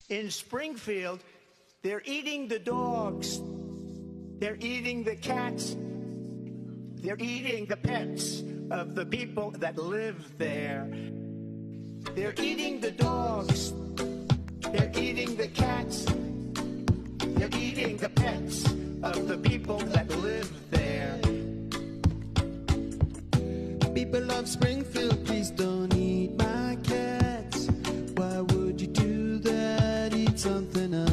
In Springfield, they're eating the dogs. They're eating the cats. They're eating the pets of the people that live there. They're eating the dogs. They're eating the cats. They're eating the pets of the people that live there. People of Springfield, please don't eat my cats. Why would you do that? Eat something else.